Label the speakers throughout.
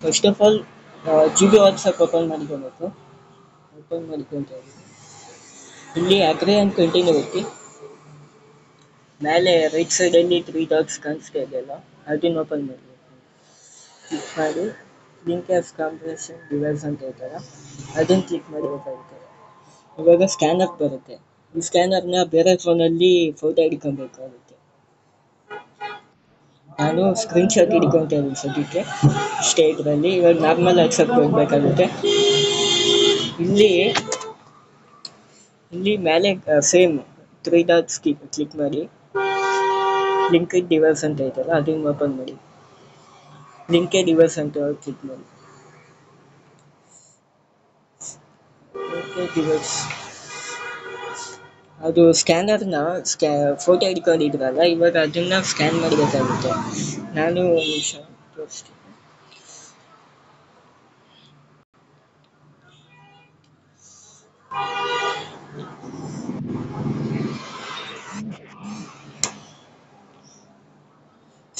Speaker 1: First of all G B WhatsApp open ಮಾಡ್ಕೋಬೇಕು. Open ಮಾಡ್ಕೊಂತ ಇಲ್ಲಿ ಅಗ್ರಿ ಆ್ಯಂಡ್ ಕಂಟಿನ್ಯೂ ಒತ್ತಿ. ಮೇಲೆ ರೈಟ್ ಸೈಡಲ್ಲಿ ತ್ರೀ ಡಾಟ್ಸ್ ಕಾಣಿಸ್ತಾ ಇದೆಯಲ್ಲ, ಅದನ್ನು ಓಪನ್ ಮಾಡಬೇಕು. ಕ್ಲಿಕ್ ಮಾಡಿ ಲಿಂಕ್ ಆಸ್ ಕಾಂಪ್ರೆಷನ್ ಡಿವೈಸ್ ಅಂತ ಹೇಳ್ತಾರೆ, ಅದನ್ನು ಕ್ಲಿಕ್ ಮಾಡಬೇಕಾಗುತ್ತೆ. ಇವಾಗ ಸ್ಕ್ಯಾನರ್ ಬರುತ್ತೆ. ಈ ಸ್ಕ್ಯಾನರ್ನ ಬೇರೆ ಫೋನಲ್ಲಿ ಫೋಟೋ ಹಿಡ್ಕೊಬೇಕಾಗುತ್ತೆ. ನಾನು ಸ್ಕ್ರೀನ್ಶಾಟ್ ಹಿಡ್ಕೊತಾ ಇದ್ದೀನಿ ಸದ್ಯಕ್ಕೆ ಇಷ್ಟೇ. ಇದರಲ್ಲಿ ಇವಾಗ ನಾರ್ಮಲ್ ಆಕ್ಸೆಪ್ಟ್ ಕೊಡಬೇಕಾಗುತ್ತೆ. ಇಲ್ಲಿ ಇಲ್ಲಿ ಮೇಲೆ ಸೇಮ್ ತ್ರೀ ಡಾಟ್ಸ್ ಕ್ಲಿಕ್ ಮಾಡಿ ಲಿಂಕ್ಡ್ ಡಿವೈಸ್ ಅಂತ ಐತಲ್ಲ, ಅದನ್ನು ಓಪನ್ ಮಾಡಿ. ಲಿಂಕ್ಡ್ ಡಿವೈಸ್ ಅಂತ ಕ್ಲಿಕ್ ಮಾಡಿ. ಲಿಂಕ್ಡ್ ಡಿವೈಸ್ ಅದು ಸ್ಕ್ಯಾನರ್ನ ಫೋಟೋ ಹಿಡ್ಕೊಂಡಿದ್ರಲ್ಲ, ಇವಾಗ ಅದನ್ನ ಸ್ಕ್ಯಾನ್ ಮಾಡಬೇಕಾಗುತ್ತೆ. ನಾನು ಒಂದು ನಿಮಿಷ ತೋರಿಸ್ತೀನಿ.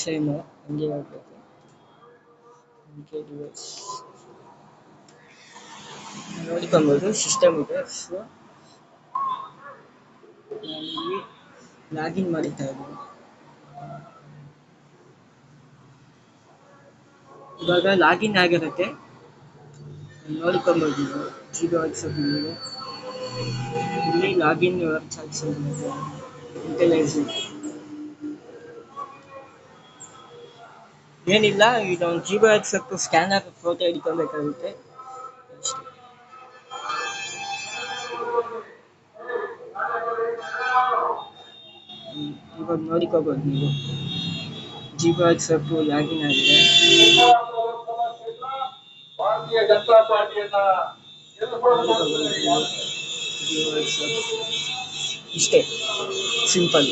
Speaker 1: ಸೇಮ್ ಹಂಗೆ ಹೋಗ್ಬೇಕು. ಡಿವೈಸ್ ನೋಡ್ಕೊಬೋದು, ಸಿಸ್ಟಮ್ ಇದೆ. ಸೊ ನಾನಿಲ್ಲಿ ಲಾಗಿನ್ ಮಾಡ್ತಾ ಇದ್ದೀನಿ. ಇವಾಗ ಲಾಗಿನ್ ಆಗಿರುತ್ತೆ, ನೋಡ್ಕೊಬೋದು ನೀವು. ಜಿಬಿ ವಾಟ್ಸಪ್ ಇಲ್ಲಿ ಲಾಗಿನ್ ಯುವರ್ ಚಾಟ್ಸ್ ಯುಟಿಲೈಸ್. ಏನಿಲ್ಲ, ಇದೊಂದು ಜಿಬಿ ವಾಟ್ಸಪ್ ಸ್ಕ್ಯಾನರ್ ಫೋಟೋ ಹಿಡ್ಕೊಬೇಕಾಗುತ್ತೆ ಅಷ್ಟೇ. ಇವಾಗ ನೋಡ್ಕೋಬೋದು ನೀವು, ಜಿಬಿ ವಾಟ್ಸಪ್ ಲಾಗಿನ್ ಆಗಿದೆ. ಭಾರತೀಯ ಜನತಾ ಪಾರ್ಟಿಯನ್ನ ಇಷ್ಟೇ, ಸಿಂಪಲ್.